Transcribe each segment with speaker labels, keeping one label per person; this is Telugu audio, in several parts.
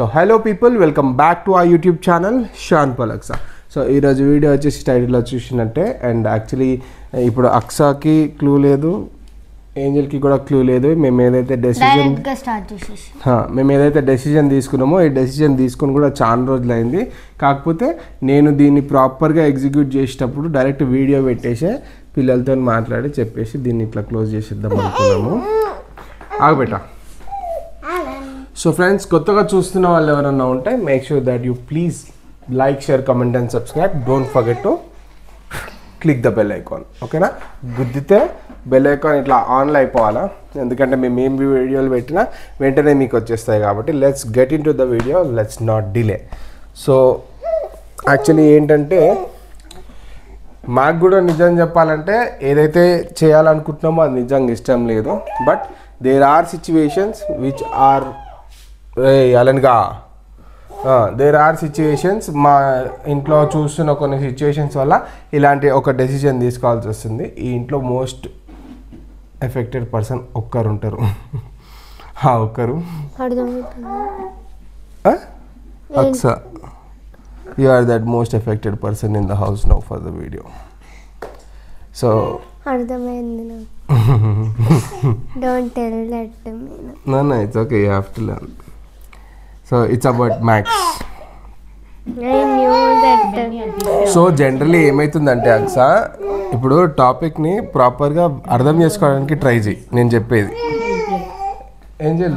Speaker 1: So hello people, welcome back to our YouTube channel షాన్ పలక్సా. సో ఈరోజు వీడియో వచ్చేసి టైటిల్లో చూసినట్టే, అండ్ యాక్చువల్లీ ఇప్పుడు అక్సాకి క్లూ లేదు, ఏంజల్కి కూడా క్లూ లేదు. మేము ఏదైతే డెసిజన్ తీసుకున్నామో ఈ డెసిజన్ తీసుకుని కూడా చాలా రోజులు అయింది. కాకపోతే నేను దీన్ని ప్రాపర్గా ఎగ్జిక్యూట్ చేసేటప్పుడు డైరెక్ట్ వీడియో పెట్టేసే పిల్లలతో మాట్లాడి చెప్పేసి దీన్ని ఇట్లా క్లోజ్ చేసేద్దాం అనుకున్నాము. ఆగబెట్ట. సో ఫ్రెండ్స్, కొత్తగా చూస్తున్న వాళ్ళు ఎవరన్నా ఉంటే make sure that you please like, share, comment and subscribe. Don't forget to click the bell icon. ఓకేనా? గుద్దితే బెల్ ఐకాన్ ఇట్లా ఆన్లో అయిపోవాలా, ఎందుకంటే మేము ఏం వీడియోలు పెట్టినా వెంటనే మీకు వచ్చేస్తాయి కాబట్టి. Let's get in to the video, let's not delay. So actually ఏంటంటే, మాకు కూడా నిజం చెప్పాలంటే ఏదైతే చేయాలనుకుంటున్నామో అది నిజంగా ఇష్టం లేదు. But there are situations which are అలానిగా దేర్ ఆర్ సిచ్యువేషన్స్, మా ఇంట్లో చూస్తున్న కొన్ని సిచ్యువేషన్స్ వల్ల ఇలాంటి ఒక డెసిషన్ తీసుకోవాల్సి వస్తుంది. ఈ ఇంట్లో మోస్ట్ ఎఫెక్టెడ్ పర్సన్ ఒక్కరు ఉంటారు. ఒక్కరు Aksa. You are that most affected person in the house now for the video. So
Speaker 2: అర్థమైంది నాకు. Don't tell that to me.
Speaker 1: No, it's okay. You have to learn. So it's about Max.
Speaker 2: I knew that.
Speaker 1: So generally ఏమవుతుందంటే అక్సా, ఇప్పుడు టాపిక్ని ప్రాపర్గా అర్థం చేసుకోవడానికి ట్రై చేయి. నేను చెప్పేది ఏంజల్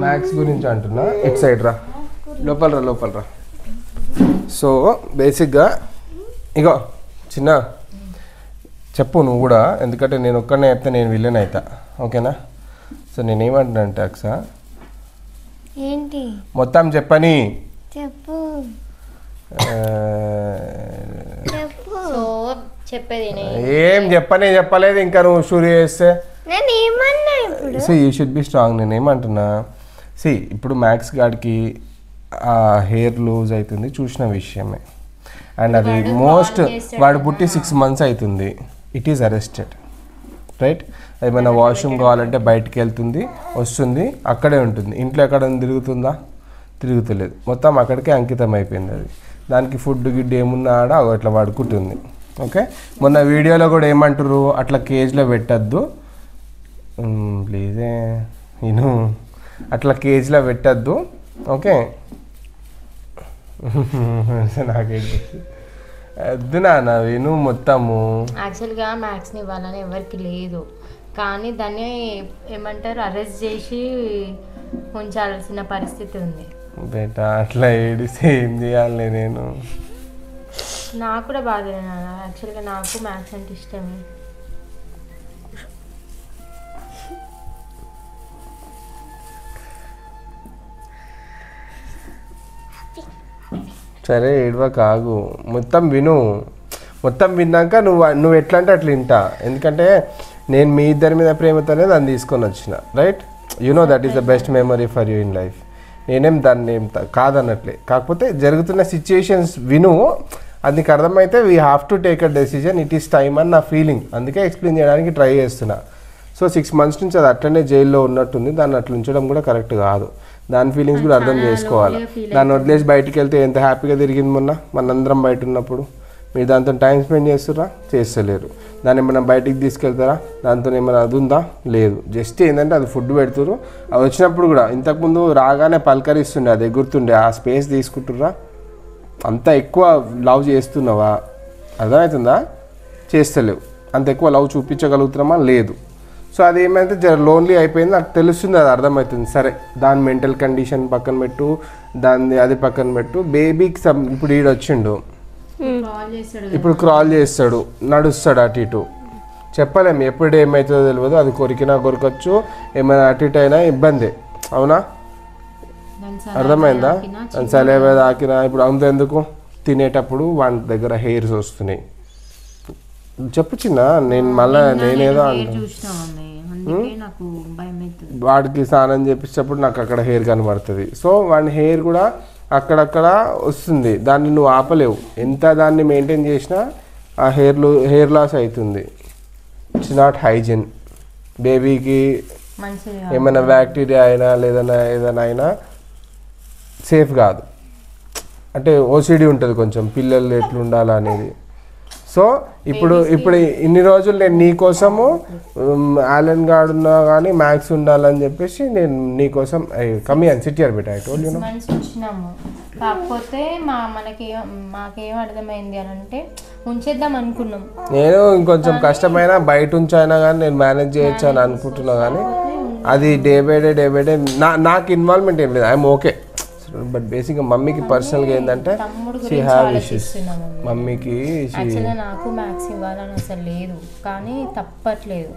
Speaker 1: మ్యాథ్స్ గురించి అంటున్నా. ఎట్ సైడ్ రా, లోపల రా. సో బేసిక్గా ఇగో చిన్న చెప్పు నువ్వు కూడా, ఎందుకంటే నేను ఒక్కడనే చెప్తే నేను విలన్ అవుతా. ఓకేనా? సో నేనేమంటున్నా అంటే అక్సా,
Speaker 2: ఏంటి
Speaker 1: మొత్తం చెప్పని
Speaker 2: చెప్పు.
Speaker 1: ఏం చెప్పలేదు ఇంకా నువ్వు షూర్ చేస్తే.
Speaker 2: నేను ఏమన్నా ఇప్పుడు?
Speaker 1: So you should be strong. నేను ఏమంటున్నా, సి ఇప్పుడు మ్యాక్స్ గాడికి హెయిర్ లూజ్ అవుతుంది, చూసిన విషయమే. అండ్ అది మోస్ట్ వాడు పుట్టి 6 months అవుతుంది. It is arrested, right? ఏమైనా వాష్రూమ్ కావాలంటే బయటికి వెళ్తుంది, వస్తుంది, అక్కడే ఉంటుంది. ఇంట్లో ఎక్కడ తిరుగుతుందా? తిరుగుతలేదు. మొత్తం అక్కడికే అంకితం అయిపోయింది అది. దానికి ఫుడ్ గిడ్డు ఏమున్నా ఆడ అట్లా పడుకుంటుంది. ఓకే, మొన్న వీడియోలో కూడా ఏమంటారు, అట్లా కేజ్లో పెట్టద్దు ప్లీజే నేను, అట్లా కేజ్లో పెట్టద్దు. ఓకే, నాకేంటి వద్దు నాన్న, విను మొత్తము.
Speaker 3: యాక్చువల్గా మ్యాథ్స్ని ఇవ్వాలని ఎవరికి లేదు, కానీ దాన్ని ఏమంటారు అరెస్ట్ చేసి ఉంచాల్సిన పరిస్థితి ఉంది.
Speaker 1: బేటా అట్లా ఏడిస్తే ఏం చేయాలి? నేను
Speaker 3: నాకు కూడా బాధ. యాక్చువల్గా నాకు మ్యాథ్స్ అంటే ఇష్టమే.
Speaker 1: సరే ఏడవ కాగు, మొత్తం విను. మొత్తం విన్నాక నువ్వు ఎట్లా అంటే అట్లా వింటా. ఎందుకంటే నేను మీ ఇద్దరి మీద ప్రేమతోనే దాన్ని తీసుకొని వచ్చిన, right? You know that is the best memory for you in life. నేనేం దాన్ని ఏం కాదన్నట్లే, కాకపోతే జరుగుతున్న సిచ్యుయేషన్స్ విను. అది నీకు అర్థమైతే we have to take a decision. It is time అని నా ఫీలింగ్, అందుకే ఎక్స్ప్లెయిన్ చేయడానికి ట్రై చేస్తున్నా. సో 6 months నుంచి అది అట్లనే జైల్లో ఉన్నట్టుంది. దాన్ని అట్లా ఉంచడం కూడా కరెక్ట్ కాదు. దాని ఫీలింగ్స్ కూడా అర్థం చేసుకోవాలి. దాన్ని వదిలేసి బయటికి వెళ్తే ఎంత హ్యాపీగా తిరిగింది మొన్న మనందరం బయట ఉన్నప్పుడు. మీరు దాంతో టైం స్పెండ్ చేస్తురా? చేస్తలేరు. దాన్ని ఏమైనా బయటికి తీసుకెళ్తారా? దాంతో ఏమైనా అది ఉందా? లేదు. జస్ట్ ఏంటంటే అది ఫుడ్ పెడుతురు. అది వచ్చినప్పుడు కూడా ఇంతకుముందు రాగానే పలకరిస్తుండే, అది ఎగురుతుండే, ఆ స్పేస్ తీసుకుంటుర్రా? అంత ఎక్కువ లవ్ చేస్తున్నావా? అర్థమవుతుందా? చేస్తలేవు. అంత ఎక్కువ లవ్ చూపించగలుగుతున్నామా? లేదు. సో అది ఏమైతే లోన్లీ అయిపోయింది, నాకు తెలుస్తుంది, అది అర్థమవుతుంది. సరే, దాని మెంటల్ కండిషన్ పక్కన పెట్టు, దాన్ని అది పక్కన పెట్టు. బేబీకి ఇప్పుడు ఈడు వచ్చిండు, ఇప్పుడు క్రాల్ చేస్తాడు, నడుస్తాడు అటు ఇటు. చెప్పలేము ఎప్పుడు ఏమవుతుందో తెలియదు. అది కొరికినా కొరకొచ్చు, ఏమైనా అటు ఇటు అయినా ఇబ్బంది. అవునా? అర్థమైందా? సలేవే తాకినా. ఇప్పుడు అంతెందుకు, తినేటప్పుడు వాడి దగ్గర హెయిర్స్ వస్తున్నాయి. చెప్పు చిన్న, నేను మళ్ళీ నేనేదో వాడికి స్నానం చేపించేటప్పుడు నాకు అక్కడ హెయిర్ కనబడుతుంది. సో వాడి హెయిర్ కూడా అక్కడక్కడ వస్తుంది. దాన్ని నువ్వు ఆపలేవు. ఎంత దాన్ని మెయింటైన్ చేసినా ఆ హెయిర్ లాస్ అవుతుంది. It's not hygiene. బేబీకి ఏమైనా బ్యాక్టీరియా అయినా లేదన్నా ఏదైనా అయినా సేఫ్ కాదు. అంటే ఓసిడి ఉంటుంది కొంచెం పిల్లలు ఎట్లా ఉండాలా అనేది. సో ఇప్పుడు ఇన్ని రోజులు నేను నీ కోసము ఆలన్ గార్డ్ ఉన్నా కానీ మ్యాక్స్ ఉండాలని చెప్పేసి నేను నీ కోసం కమ్మి అని SIT here bit I told you know.
Speaker 3: Months వచ్చినాము, కాకపోతే మాకేం అర్థమైంది అని అంటే ఉంచేద్దాం అనుకున్నాం.
Speaker 1: నేను ఇంకొంచెం కష్టమైన బయట ఉంచైనా కానీ నేను మేనేజ్ చేయొచ్చు అని అనుకుంటున్నా, కానీ అది డే బై డే నాకు ఇన్వాల్వ్మెంట్ ఏం లేదు. I'm okay. బట్ బేసిక్గా మమ్మీకి పర్సనల్గా ఏంటంటే షీ హ్యావ్ ఇష్యూస్. మమ్మీకి
Speaker 3: యాక్చువల్గా నాకు మ్యాథ్స్ ఇవ్వాలని అసలు లేదు, కానీ తప్పట్లేదు.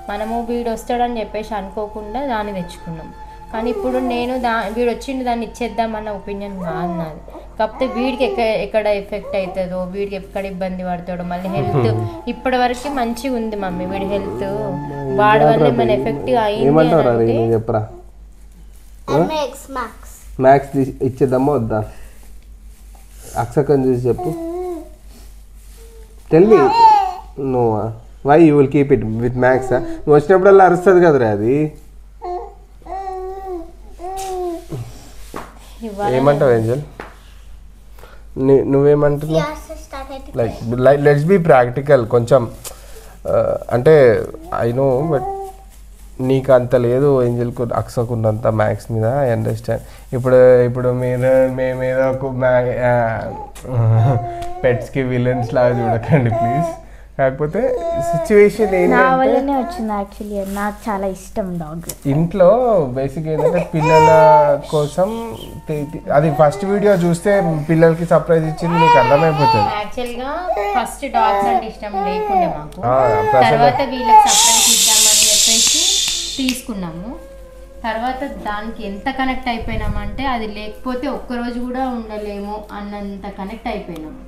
Speaker 3: మనము వీడు వస్తాడని చెప్పేసి అనుకోకుండా దాన్ని తెచ్చుకున్నాం. కానీ ఇప్పుడు నేను వీడు వచ్చిండు దాన్ని ఇచ్చేద్దామన్న ఒపీనియన్ కాదు నాది. కాకపోతే వీడికి ఎక్కడ ఎఫెక్ట్ అవుతుందో, వీడికి ఎక్కడ ఇబ్బంది పడతాడో, మళ్ళీ హెల్త్ ఇప్పటి వరకు మంచిగా ఉంది మమ్మీ. వీడి హెల్త్ వాడి వల్ల ఏమైనా ఎఫెక్ట్ అయింది
Speaker 1: చెప్పరా? మ్యాక్స్ ఇచ్చేద్దామా వద్దా? అక్షకం చూసి చెప్పు. Tell me. No, why you will keep it with Max? నువ్వు వచ్చినప్పుడల్లా అరుస్తుంది కదరా అది. ఏమంటావు ఏంజల్? నువ్వేమంటున్నావు? లైక్ లెట్స్ బీ ప్రాక్టికల్ కొంచెం. అంటే ఐ నో, బట్ నీకు అంత లేదు ఏంజల్కు అక్సకున్నంత మ్యాథ్స్ మీద. I understand. ఇప్పుడు మేమేదో పెట్స్కి విలన్స్ లాగా చూడకండి ప్లీజ్. కాకపోతే సిచ్యువేషన్
Speaker 4: ఏంటంటే వచ్చింది యాక్చువల్లీ నాకు చాలా ఇష్టం డాగ్.
Speaker 1: ఇంట్లో బేసిక్ ఏంటంటే పిల్లల కోసం అది ఫస్ట్ వీడియో చూస్తే పిల్లలకి సర్ప్రైజ్ ఇచ్చింది నీకు అర్థమైపోతుంది.
Speaker 3: యాక్చువల్గా ఫస్ట్ డాగ్స్ అంటే ఇష్టం లేకుండే మాకు, తర్వాత వీళ్ళకి సర్ప్రైజ్ ఇద్దామని చెప్పేసి తీసుకున్నాము. తర్వాత దానికి ఎంత కనెక్ట్ అయిపోయినామంటే అది లేకపోతే ఒక్కరోజు కూడా ఉండలేము అన్నంత కనెక్ట్ అయిపోయినాము.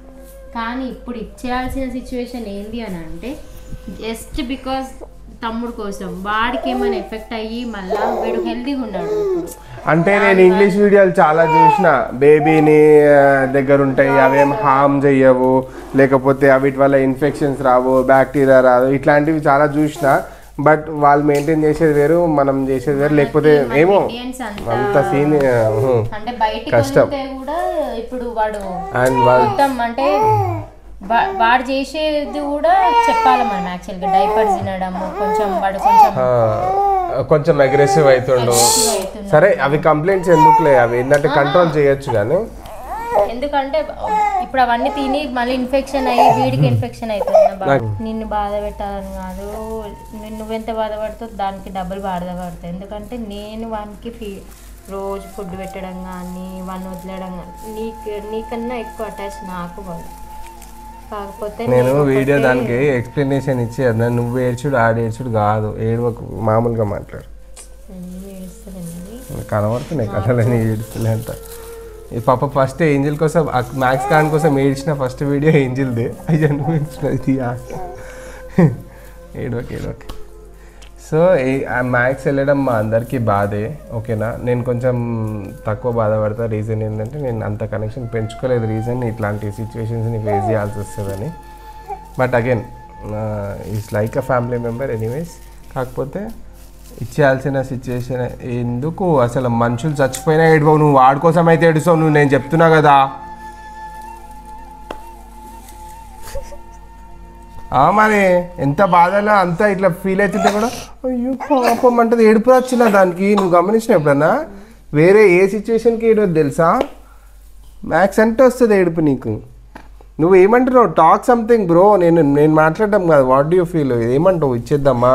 Speaker 3: కానీ ఇప్పుడు ఇచ్చేయాల్సిన సిచ్యువేషన్ ఏంది అని అంటే జస్ట్ బికాస్ తమ్ముడు కోసం వాడికి ఏమైనా ఎఫెక్ట్ అయ్యి మళ్ళీ వీడు హెల్తీగా ఉన్నాడు.
Speaker 1: అంటే నేను ఇంగ్లీష్ వీడియోలు చాలా చూసిన, బేబీని దగ్గర ఉంటాయి అవేం హార్మ్ చెయ్యవు, లేకపోతే వీటి వల్ల ఇన్ఫెక్షన్స్ రావు, బ్యాక్టీరియా రాదు, ఇట్లాంటివి చాలా చూసిన. బట్ వాళ్ళు మెయింటైన్ చేసేది వేరు, మనం చేసేది వేరు. లేకపోతే ఏమో అంత సీన్ కష్టం.
Speaker 3: ఇప్పుడు వాడు మొత్తం అంటే వాడు చేసేది కూడా చెప్పాలి మనం. యాక్చువల్గా డైపర్స్ తినడము
Speaker 1: కొంచెం అగ్రెసివ్ అవుతుండు. సరే అవి కంప్లైంట్స్ ఎందుకులే, అవి ఏంటంటే కంట్రోల్ చేయొచ్చు. కానీ
Speaker 3: ఎందుకంటే ఇప్పుడు అవన్నీ తిని మళ్ళీ ఇన్ఫెక్షన్ అయ్యి వీడికి ఇన్ఫెక్షన్ అవుతుంది. నిన్ను బాధ పెట్టాలని కాదు, నువ్వెంత బాధపడుతావు దానికి డబ్బులు బాధపడతావు. ఎందుకంటే నేను వానికి రోజు ఫుడ్ పెట్టడం కానీ వాడిని వదిలేయడం కానీ నీకన్నా ఎక్కువ అటాచ్ నాకు కాదు. కాకపోతే
Speaker 1: నేను వీడియో దానికి ఎక్స్ప్లెనేషన్ ఇచ్చేది, నువ్వు ఏడ్చుడు ఆడేడ్చుడు కాదు, ఏడవకు మామూలుగా మాట్లాడు. కనబడుతున్నాయి కథలని ఏడుస్తులే అంట. ఈ పాప ఫస్ట్ ఏంజిల్ కోసం మ్యాక్స్ కార్డ్ కోసం ఏడ్చిన ఫస్ట్ వీడియో ఏంజిల్దే. అయ్యా నువ్వు ఏడ్చినది ఏడవకే. సో మ్యాక్స్ వెళ్ళడం మా అందరికీ బాధే, ఓకేనా. నేను కొంచెం తక్కువ బాధపడతా. రీజన్ ఏంటంటే నేను అంత కనెక్షన్ పెంచుకోలేదు. రీజన్ ఇట్లాంటి సిచ్యువేషన్స్ని ఫేస్ చేయాల్సి వస్తుందని. But again is like a family member anyways. కాకపోతే ఇచ్చేయాల్సిన సిచ్యువేషన్ ఎందుకు? అసలు మనుషులు చచ్చిపోయినా ఏడవవు, నువ్వు వాడి కోసం అయితే ఏడుస్తావు. నువ్వు నేను చెప్తున్నా కదా. మరి ఎంత బాధలో అంతా ఇట్లా ఫీల్ అవుతుంటే కూడా అయ్యో పాపం అంటది, ఏడుపు వచ్చిన దానికి. నువ్వు గమనించిన ఎప్పుడన్నా వేరే ఏ సిచ్యువేషన్కి ఏడవద్దు తెలుసా? మ్యాక్స్ అంటే వస్తుంది ఏడుపు నీకు. నువ్వు ఏమంటున్నావు? Talk something bro. నేను మాట్లాడడం కాదు. What do you feel? ఏమంటావు? ఇచ్చేద్దామా?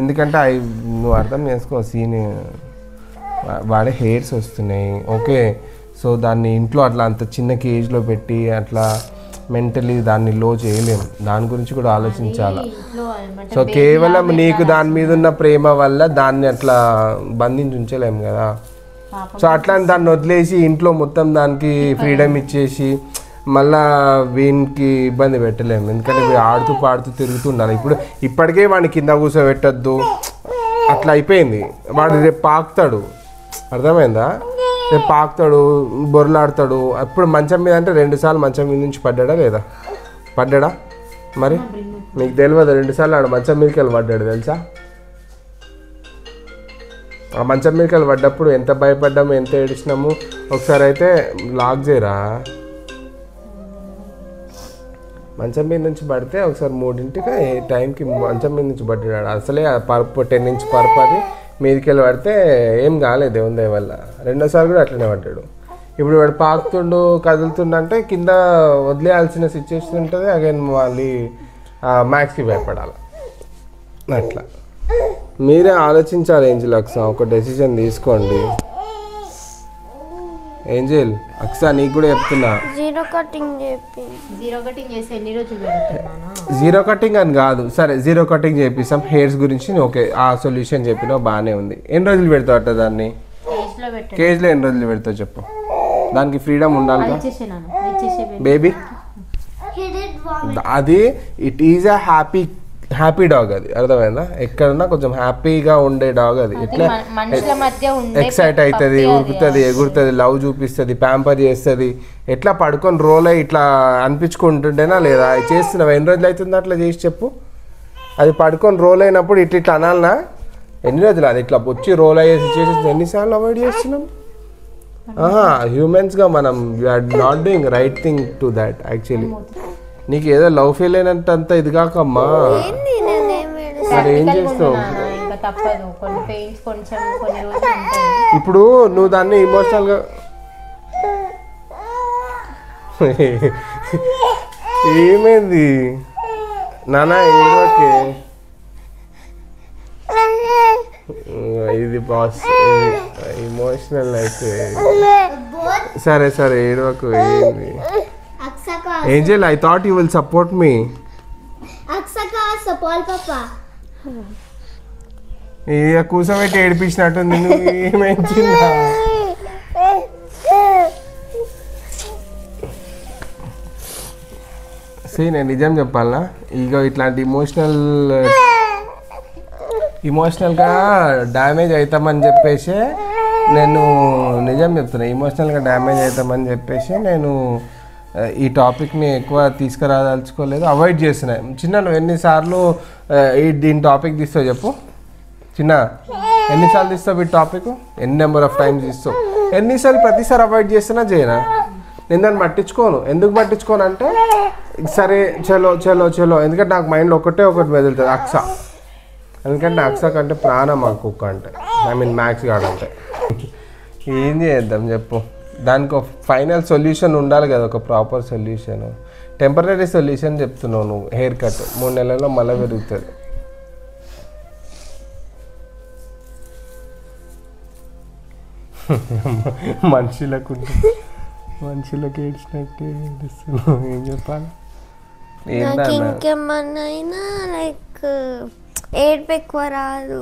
Speaker 1: ఎందుకంటే నువ్వు అర్థం చేసుకో సీన్. వాడే హెయిర్స్ వస్తున్నాయి, ఓకే. సో దాన్ని ఇంట్లో అట్లా అంత చిన్న కేజ్లో పెట్టి అట్లా మెంటలీ దాన్ని లో చేయలేము. దాని గురించి కూడా ఆలోచించాలి. సో కేవలం నీకు దాని మీద ఉన్న ప్రేమ వల్ల దాన్ని అట్లా బంధించి ఉంచలేము కదా. సో అట్లా దాన్ని వదిలేసి ఇంట్లో మొత్తం దానికి ఫ్రీడమ్ ఇచ్చేసి మళ్ళా వీనికి ఇబ్బంది పెట్టలేము. ఎందుకంటే ఆడుతూ పాడుతూ తిరుగుతూ ఉండాలి. ఇప్పటికే వాడిని కింద కూర్చోబెట్టద్దు, అట్లా అయిపోయింది. వాడు రేపు పాకుతాడు, అర్థమైందా? రేపు పాకుతాడు, బొర్రలాడతాడు. అప్పుడు మంచం మీద అంటే 2 సార్లు మంచం మీద నుంచి పడ్డాడా లేదా? పడ్డాడా? మరి మీకు తెలియదు, 2 సార్లు ఆడు మంచం మీదకి వెళ్ళి పడ్డాడు తెలుసా? ఆ మంచం మీదకి పడ్డప్పుడు ఎంత భయపడ్డాము, ఎంత ఏడిచినాము. ఒకసారి అయితే లాక్ చేయరా, మంచం మీద నుంచి పడితే ఒకసారి 3ంటికి టైంకి మంచం మీద నుంచి పడ్డాడు. అసలే ఆ పరుపు 10 ఇంచ్ పరుపు అది మీదకి వెళ్ళి పడితే ఏం కాలేదు దేవుని దయ వల్ల. రెండోసారి కూడా అట్లనే పడ్డాడు. ఇప్పుడు వాడు పాకుతుండు కదులుతుండంటే కింద వదిలేయాల్సిన సిచ్యువేషన్ ఉంటుంది. అగైన్ మళ్ళీ మ్యాక్స్కి భయపడాలి. అట్లా మీరే ఆలోచించాలి ఏంజిల్ అక్సా, ఒక డెసిషన్ తీసుకోండి. ఏంజిల్ అక్సా నీకు కూడా చెప్తున్నా,
Speaker 2: జీరో కటింగ్ చెప్పి
Speaker 3: జీరో కటింగ్ చేసి ఎన్ని రోజులు పెడుతున్నాను?
Speaker 1: జీరో కటింగ్ అని కాదు, సరే జీరో కటింగ్ చేపిస్తాం. హెయిర్స్ గురించి ఓకే, ఆ సొల్యూషన్ చెప్పినా బాగానే ఉంది. ఎన్ని రోజులు పెడతావు అట్ట దాన్ని?
Speaker 3: కేజ్లో పెట్టండి.
Speaker 1: కేజ్లో ఎన్ని రోజులు పెడతావు చెప్పు, దానికి ఫ్రీడమ్ ఉండాలి బేబీ. అది it is a happy dog, అది అర్థమైందా? ఎక్కడన్నా కొంచెం హ్యాపీగా ఉండే డాగ్ అది. ఎట్లా
Speaker 3: మనుషుల మధ్య
Speaker 1: ఎక్సైట్ అవుతుంది, ఉరుకుతుంది, ఎగురుతుంది, లవ్ చూపిస్తుంది, ప్యాంపర్ చేస్తుంది. ఎట్లా పడుకొని రోల్ అయ్యి ఇట్లా అనిపించుకుంటుంటేనా లేదా? చేస్తున్నావు ఎన్ని రోజులు అవుతుంది అట్లా చేసి చెప్పు. అది పడుకొని రోల్ అయినప్పుడు ఇట్లా ఇట్లా అనాలనా? ఎన్ని రోజులు అది ఇట్లా వచ్చి రోల్ అయ్యే సిచ్యువేషన్స్ ఎన్నిసార్లు అవాయిడ్ చేస్తున్నాం? హ్యూమన్స్గా మనం we are not doing right thing to that actually. నీకు ఏదో లవ్ ఫెయిల్ అయినట్టంతా ఇది కాకమ్మా, మరి ఏం చేస్తావు?
Speaker 3: ఇంకా తప్పదు, కొన్ని పెయిన్స్ కొంచెం కొన్ని రోజులు ఉంటాయి.
Speaker 1: ఇప్పుడు నువ్వు దాన్ని ఇమోషనల్గా ఏమైంది నానా ఏమోకే ఇది బాస్ ఇమోషనల్ అయితే సరే సరే ఏడవకు. ఏంది Angel, I thought you will support me. ఇక కూర్చోబెట్టి ఏడిపించినట్టుంది. నువ్వు ఏమైందా? నేను నిజం చెప్పాలనా, ఇక ఇట్లాంటి ఇమోషనల్గా డ్యామేజ్ అవుతామని చెప్పేసి నేను నిజం చెప్తున్నా, ఇమోషనల్గా డ్యామేజ్ అవుతామని చెప్పేసి నేను ఈ టాపిక్ని ఎక్కువ తీసుకురాదలుచుకోలేదు, అవాయిడ్ చేస్తున్నాయి. చిన్న నువ్వు ఎన్నిసార్లు దీని టాపిక్ తీస్తావు చెప్పు చిన్న, ఎన్నిసార్లు తీస్తావు ఈ టాపిక్? ఎన్ని నెంబర్ ఆఫ్ టైమ్స్ తీస్తావు? ఎన్నిసార్లు ప్రతిసారి అవాయిడ్ చేస్తున్నా చేయనా? నేను దాన్ని పట్టించుకోను. ఎందుకు పట్టించుకోను అంటే సరే చలో చలో చలో, ఎందుకంటే నాకు మైండ్లో ఒకటి మెదులుతుంది అక్స. ఎందుకంటే అక్స కంటే ప్రాణం ఆ కుక్క అంటే, ఐ మీన్ మ్యాక్స్ గార్డ్ అంటే. ఏం చేద్దాం చెప్పు, దానికి ఒక ఫైనల్ సొల్యూషన్ ఉండాలి కదా, ఒక ప్రాపర్ సొల్యూషన్. టెంపరీ సొల్యూషన్ చెప్తున్నావు నువ్వు. హెయిర్ కట్ 3 నెలల్లో మళ్ళీ పెరుగుతుంది. మనుషులకు ఏడ్చినట్టే ఏడుస్తున్నావు. ఏం చెప్పాలి?
Speaker 2: నాకు ఇంకేమన్నా అయినా లైక్ ఏడుపు ఎక్కువ రాదు.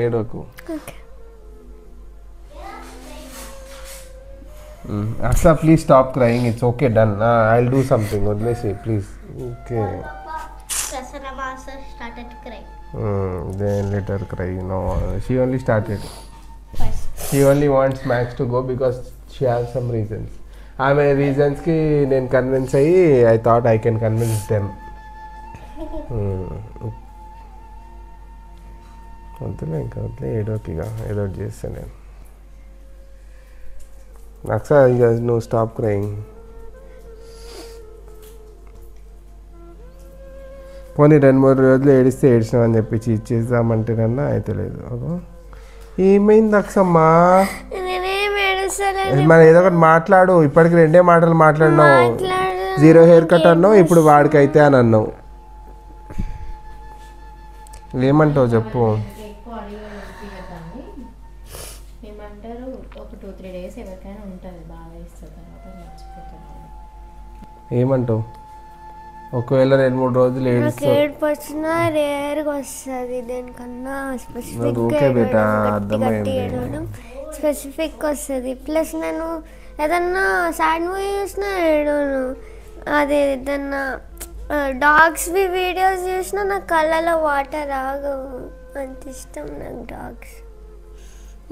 Speaker 1: ఏడోకు Aksa, please stop crying. It's okay, done. I'll do something. Odlesi, please. Okay.
Speaker 2: Prasanna also started crying.
Speaker 1: Then let her cry. No, she only started. She only wants Max to go because she has some reasons. ఆమె రీజన్స్కి నేను కన్విన్స్ అయ్యి I thought I can convince them. వద్దులే ఇంకా వద్దులే, ఏడోకిగా ఏదో ఒకటి చేస్తాను నేను. అక్సా ఇక నువ్వు స్టాప్ క్రయింగ్. పోనీ 2-3 రోజులు ఏడిస్తే ఏడిచినామని చెప్పి ఇచ్చేద్దామంటేనన్నా అయితే లేదు. ఏమైంది అక్సమ్మా? మరి ఏదో ఒకటి మాట్లాడు. ఇప్పటికి 2 మాటలు మాట్లాడినావు. 0 హెయిర్ కట్ అన్నావు, ఇప్పుడు వాడికైతే అని అన్నావు. ఏమంటావు చెప్పు?
Speaker 3: ఏమంటారు, ఒక 2-3 డేస్ ఎవరికైనా ఉంటుంది, బాగా ఇస్తుంది, తర్వాత మర్చిపోతుంది.
Speaker 1: ఏమంటావు? ఒకవేళ 2-3 రోజులు ఏడుస్తావు,
Speaker 2: ఏడుపు వచ్చినా రేర్గా వస్తుంది. దేనికన్నా స్పెసిఫిక్ వస్తుంది. ప్లస్ నేను ఏదన్నా సాడ్ మూవీ చూసినా ఏడవను. అదే ఏదన్నా డాగ్స్వి వీడియోస్ చూసినా నా కళ్ళలో వాటర్ ఆగవు, అంత ఇష్టం నాకు డాగ్స్.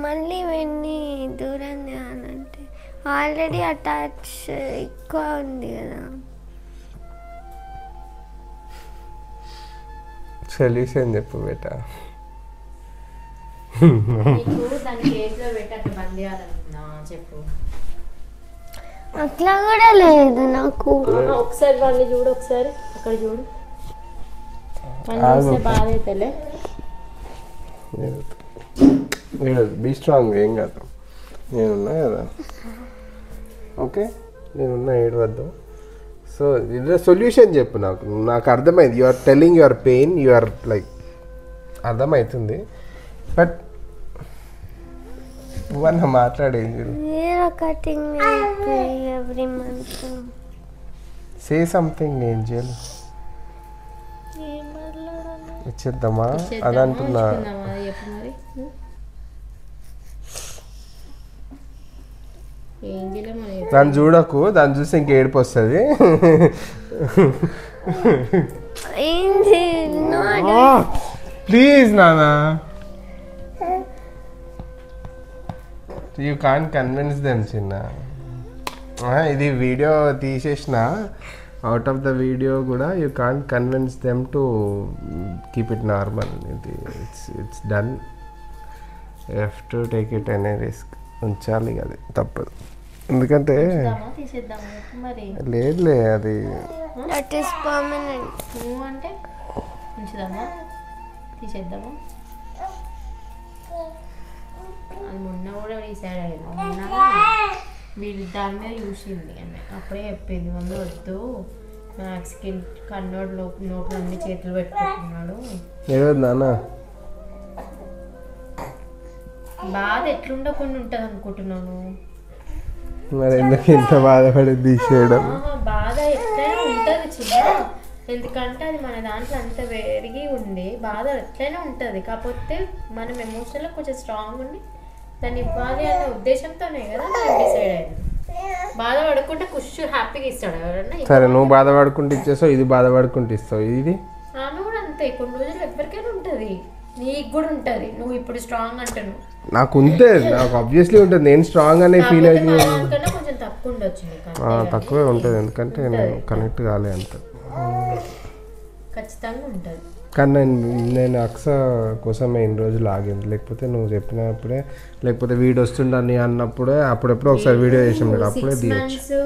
Speaker 2: మళ్ళీ వెళ్ళి దూరం చేయాలంటే ఆల్రెడీ అటాచ్ ఎక్కువ ఉంది కదా.
Speaker 1: సొల్యూషన్ చెప్పు బేటా.
Speaker 3: దాని కేసులో పెట్టి అట్లా బంద్ చేయాలనుకున్నా చెప్పు.
Speaker 2: అట్లా కూడా లేదు నాకు.
Speaker 3: ఒకసారి వాళ్ళని చూడు, ఒకసారి అక్కడ చూడు. బాధ అవుతలే.
Speaker 1: బీ స్ట్రాంగ్, ఏం కాదు, నేనున్నా కదా. ఓకే, నేనున్నా, ఏడవద్దు. సో ఇది సొల్యూషన్ చెప్పు నాకు. నాకు అర్థమైంది, you are telling your pain, you are like అర్థమవుతుంది. బట్ నువ్వన్న మాట్లాడేది
Speaker 2: cutting every month.
Speaker 1: Say something Angel. ఇచ్చేద్దామా అది అంటున్నా. దాన్ని చూడకు, దాన్ని చూసి ఇంక ఏడుపు వస్తుంది. ప్లీజ్ నానా, యూ కాన్ కన్విన్స్ దెమ్ చిన్న. ఇది వీడియో తీసేసిన, అవుట్ ఆఫ్ ద వీడియో కూడా you can convince them to keep it normal. ఇది it's done, you have to take it అనే రిస్క్. ఉంచాలి, అది తప్పదు. ఎందుకంటే లేదులే, అది
Speaker 2: దట్ ఈస్ పర్మనెంట్.
Speaker 3: అంటే ఉంచుదామా, తీసేద్దామా? అది మొన్న కూడా డిసైడ్ అయ్యింది. మొన్న వీళ్ళు దాని మీద చూసింది అని అప్పుడే చెప్పింది, మమ్మీ వద్దు, మ్యాక్స్కి కన్నోడు నోట్లో అన్ని చేతులు పెట్టుకుంటున్నాడు.
Speaker 1: ఏదో నాన్న
Speaker 3: బాధ ఎట్లుండకుండా ఉంటుంది అనుకుంటున్నాను.
Speaker 1: మరి ఎందుకు ఇంత బాధపడి తీసేయడం?
Speaker 3: బాధ ఎట్లయినా ఉంటుంది చిన్న, ఎందుకంటే అది మన దాంట్లో అంత పెరిగి ఉంది. బాధ ఎట్లయినా ఉంటుంది, కాకపోతే మనం ఎమోషనల్గా కొంచెం స్ట్రాంగ్ ఉండి దాన్ని ఇవ్వాలి అనే ఉద్దేశంతోనే కదా మనం డిసైడ్ అయ్యింది. బాధపడుకుంటే ఖుషి హ్యాపీగా ఇస్తాడు ఎవరన్నా.
Speaker 1: సరే, నువ్వు బాధపడుకుంటూ ఇచ్చేస్తావు, ఇది బాధపడుకుంటూ ఇస్తావు. ఇది
Speaker 3: ఆమె కూడా అంతే, కొన్ని రోజులు ఎవరికైనా ఉంటుంది, నీకు కూడా ఉంటుంది. నువ్వు ఇప్పుడు స్ట్రాంగ్ అంటాను,
Speaker 1: నాకు ఉంటే, నాకు ఆబ్వియస్లీ ఉంటుంది. నేను స్ట్రాంగ్ అనే ఫీల్ అయ్యి
Speaker 3: కొంచెం తక్కువ ఉండొచ్చు,
Speaker 1: తక్కువే ఉంటుంది, ఎందుకంటే నేను కనెక్ట్ కాలే అంత.
Speaker 3: ఖచ్చితంగా ఉంటుంది.
Speaker 1: కానీ నేను అక్స కోసమే ఇన్ని రోజులు ఆగింది. లేకపోతే నువ్వు చెప్పినప్పుడే, లేకపోతే వీడియో వస్తుండని అన్నప్పుడే అప్పుడెప్పుడు ఒకసారి వీడియో చేసాం కదా, అప్పుడే తీయచ్చు.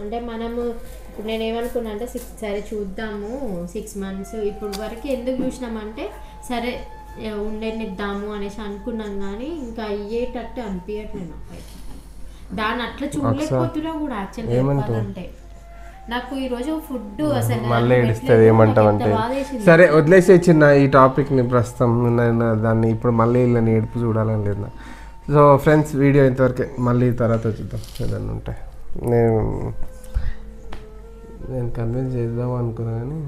Speaker 3: అంటే మనము ఇప్పుడు నేను ఏమనుకున్నా అంటే సరే చూద్దాము 6 months ఇప్పుడు వరకు ఎందుకు చూసినామంటే సరే ఉండనిద్దాము అనేసి అనుకున్నాను, కానీ ఇంకా అయ్యేటట్టు అనిపించట్లేదు నాకైతే. దాన్ని అట్లా చూడలేకపోతున్నా కూడా యాక్చువల్గా చెప్పాలంటే. నాకు ఈరోజు ఫుడ్ అసలు
Speaker 1: మళ్ళీ ఏడుస్తుంది, ఏమంటావంటే సరే వదిలేసే చిన్న ఈ టాపిక్ని ప్రస్తుతం. నేను దాన్ని ఇప్పుడు మళ్ళీ ఇలా ఏడుపు చూడాలని లేదు. సో ఫ్రెండ్స్, వీడియో ఇంతవరకే, మళ్ళీ తర్వాత చూద్దాం ఏదన్నా ఉంటే. నేను కన్విన్స్ చేద్దాం అనుకున్నా, కానీ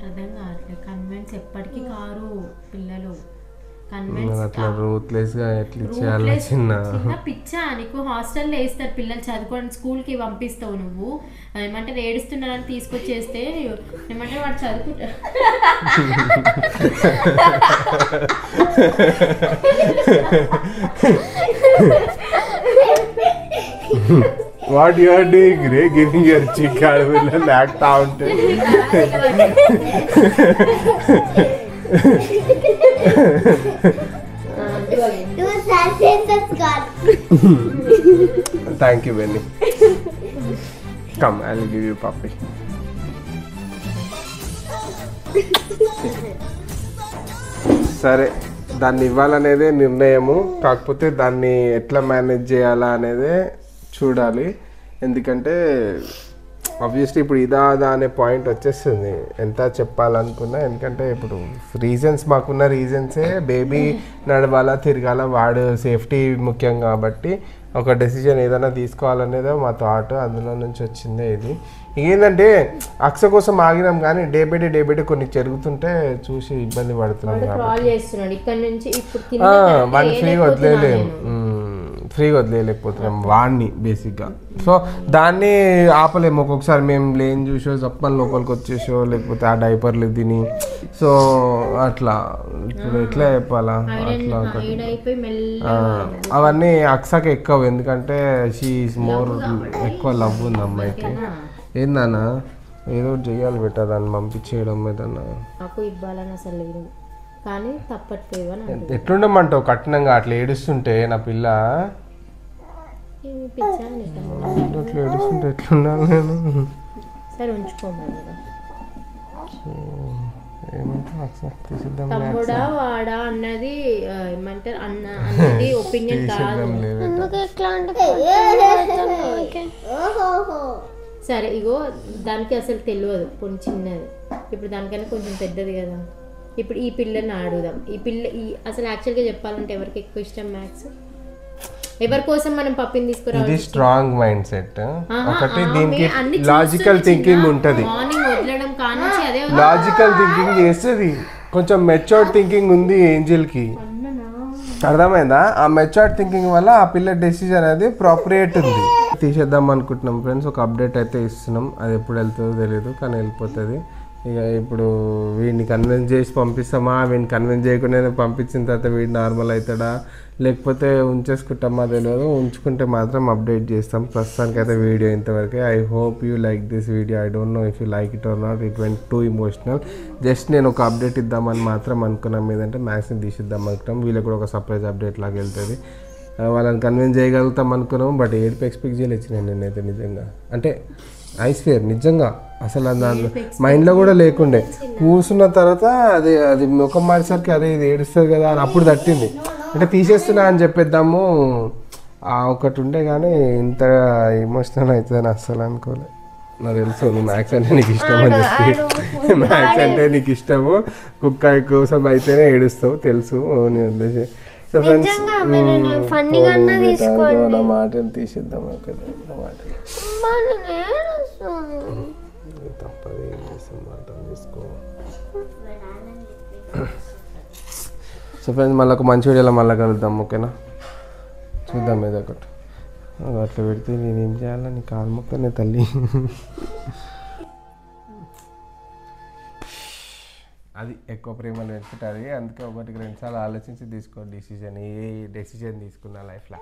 Speaker 3: అర్థం కావట్లేదు. కన్విన్స్ ఎప్పటికీ కారు పిల్లలు.
Speaker 1: అట్లా రూత్లెస్గా ఎట్లా ఇచ్చేయాలి చిన్న
Speaker 3: పిచ్చా నీకు. హాస్టల్లో వేస్తారు పిల్లలు చదువుకోవడానికి, స్కూల్కి పంపిస్తావు నువ్వు. ఏమంటారు ఏడుస్తున్నారని తీసుకొచ్చేస్తే ఏమంటారు వాడు చదువుకుంటారు.
Speaker 1: వాట్ యు ఆర్ డూయింగ్ రే, గివింగ్ యువర్ చిక్ అడవిలో లాక్తా ఉంటే. Thank you, Benny. Come, I'll give you puppy. సరే, దాన్ని ఇవ్వాలనేదే నిర్ణయము, కాకపోతే దాన్ని ఎట్లా మేనేజ్ చేయాలా అనేదే చూడాలి. ఎందుకంటే ఆబ్వియస్లీ ఇప్పుడు ఇదా అనే పాయింట్ వచ్చేస్తుంది ఎంత చెప్పాలనుకున్నా. ఎందుకంటే ఇప్పుడు రీజన్స్, మాకున్న రీజన్సే బేబీ నడవాలా తిరగాల, వాడు సేఫ్టీ ముఖ్యం కాబట్టి ఒక డెసిజన్ ఏదైనా తీసుకోవాలనేదే మా థాట్, అందులో నుంచి వచ్చిందే ఇది. ఏంటంటే అక్స కోసం ఆగినాం, కానీ డే బై డే కొన్ని జరుగుతుంటే చూసి ఇబ్బంది పడుతున్నాం కాబట్టి
Speaker 3: వాడిని ఫ్రీగా
Speaker 1: వదిలేలేము. ఫ్రీగా వదిలేయలేకపోతున్నాం వాడిని బేసిక్గా. సో దాన్ని ఆపలేము. ఒక్కొక్కసారి మేము లేని చూసో చప్పని లోపలికి వచ్చేసో లేకపోతే ఆ డైపర్లు తిని సో అట్లా ఇప్పుడు ఎట్లా చెప్పాలా అట్లా అవన్నీ అక్సాకి ఎక్కువ, ఎందుకంటే షీ ఈజ్ మోర్ ఎక్కువ లవ్ ఉంది అమ్మాయికి. ఏందన్నా ఏదో చెయ్యాలి బెటర్ దాన్ని పంపించేయడం ఏదన్నా
Speaker 3: నాకు ఇవ్వాలని అసలు లేదు కానీ తప్పట్లేదు అని
Speaker 1: ఎట్లుండమంటావు కఠినంగా అట్లా ఏడుస్తుంటే నా పిల్ల అట్లా ఏడుస్తుంటే ఎట్లుండాలి నేను
Speaker 3: సరే ఉంచుకోమని
Speaker 1: తీసిద్దాం
Speaker 3: తమ్ముడా వాడా అన్నది ఏమంటారు అన్నది ఒపీనియన్ కాదు. సరే ఇగో దానికి అసలు తెలియదు కొంచెం చిన్నది, ఇప్పుడు దానికన్నా కొంచెం పెద్దది కదా. ఇప్పుడు ఈ పిల్లని అడుగుదాం. ఈ అసలు యాక్చువల్గా చెప్పాలంటే ఎవరికి ఎక్కువ ఇష్టం మ్యాథ్స్, ఎవరి కోసం మనం పప్పిని తీసుకురావాలి.
Speaker 1: స్ట్రాంగ్ మైండ్ సెట్ ఒకటి, దీనికి లాజికల్ థింకింగ్ ఉంటది.
Speaker 3: మార్నింగ్ వదలడం కానీ అదే
Speaker 1: లాజికల్ థింకింగ్ చేస్తుంది, కొంచెం మెచ్యూర్డ్ థింకింగ్ ఉంది ఏంజిల్ కి, అర్థమైందా? ఆ మెచ్యూర్డ్ థింకింగ్ వల్ల ఆ పిల్ల డెసిజన్ అనేది ప్రాపరేట్ ఉంది. తీసేద్దాం అనుకుంటున్నాం ఫ్రెండ్స్, ఒక అప్డేట్ అయితే ఇస్తున్నాం, అది ఎప్పుడు వెళ్తుందో తెలియదు కానీ వెళ్ళిపోతుంది. ఇక ఇప్పుడు వీడిని కన్విన్స్ చేసి పంపిస్తామా, వీడిని కన్విన్స్ చేయకుండా పంపించిన తర్వాత వీడు నార్మల్ అవుతాడా లేకపోతే ఉంచేసుకుంటామా తెలియదు. ఉంచుకుంటే మాత్రం అప్డేట్ చేస్తాం. ప్రస్తుతానికి అయితే వీడియో ఇంతవరకే. I hope you like this video. I don't know if you like it or not, it went two emotional. Just నేను ఒక అప్డేట్ ఇద్దామని మాత్రం అనుకున్నాం, ఏదంటే మ్యాథ్స్ని తీసిద్దాం అనుకున్నాం. వీళ్ళకి కూడా ఒక సర్ప్రైజ్ అప్డేట్ లాగా వెళ్తుంది. వాళ్ళని కన్విన్స్ చేయగలుగుతాం అనుకున్నాం, బట్ ఏడుపు ఎక్స్పెక్ట్ చేయలేచ్చినాను నేనైతే నిజంగా. అంటే ఐస్వేర్ నిజంగా అసలు దాంట్లో మైండ్లో కూడా లేకుండే. కూర్చున్న తర్వాత అది ముఖం మారేసరికి అదే ఇది ఏడుస్తుంది కదా అని అప్పుడు తట్టింది. అంటే తీసేస్తున్నా అని చెప్పేద్దాము ఒకటి ఉండే, కానీ ఇంత ఎమోషనల్ అవుతుందని అస్సలు అనుకోలే. నాకు తెలుసు నువ్వు మ్యాథ్స్ అంటే నీకు ఇష్టం అని చెప్పి, మ్యాథ్స్ అంటే నీకు ఇష్టము, కుక్క కోసం అయితేనే ఏడుస్తావు తెలుసు నీ ఉద్దేశం. సో ఫ్రెండ్స్ మాటలు తీసిద్దాం తప్పదు, ఏం చేస్తాం అర్థం చేసుకో. సో ఫ్రెండ్స్ మళ్ళీ ఒక మంచి వీడియోలో మళ్ళీ కలుద్దాం, ఓకేనా? చూద్దాం ఏదో ఒకటి. అట్లా పెడితే నేనేం చేయాలా, నీ కాలు మొక్కనే తల్లి. అది ఎక్కువ ప్రేమలు పెట్టుకుంటుంది, అందుకే ఒకటికి 2 సార్లు ఆలోచించి తీసుకో డిసిజన్. ఏ డెసిజన్ తీసుకున్నా లైఫ్లో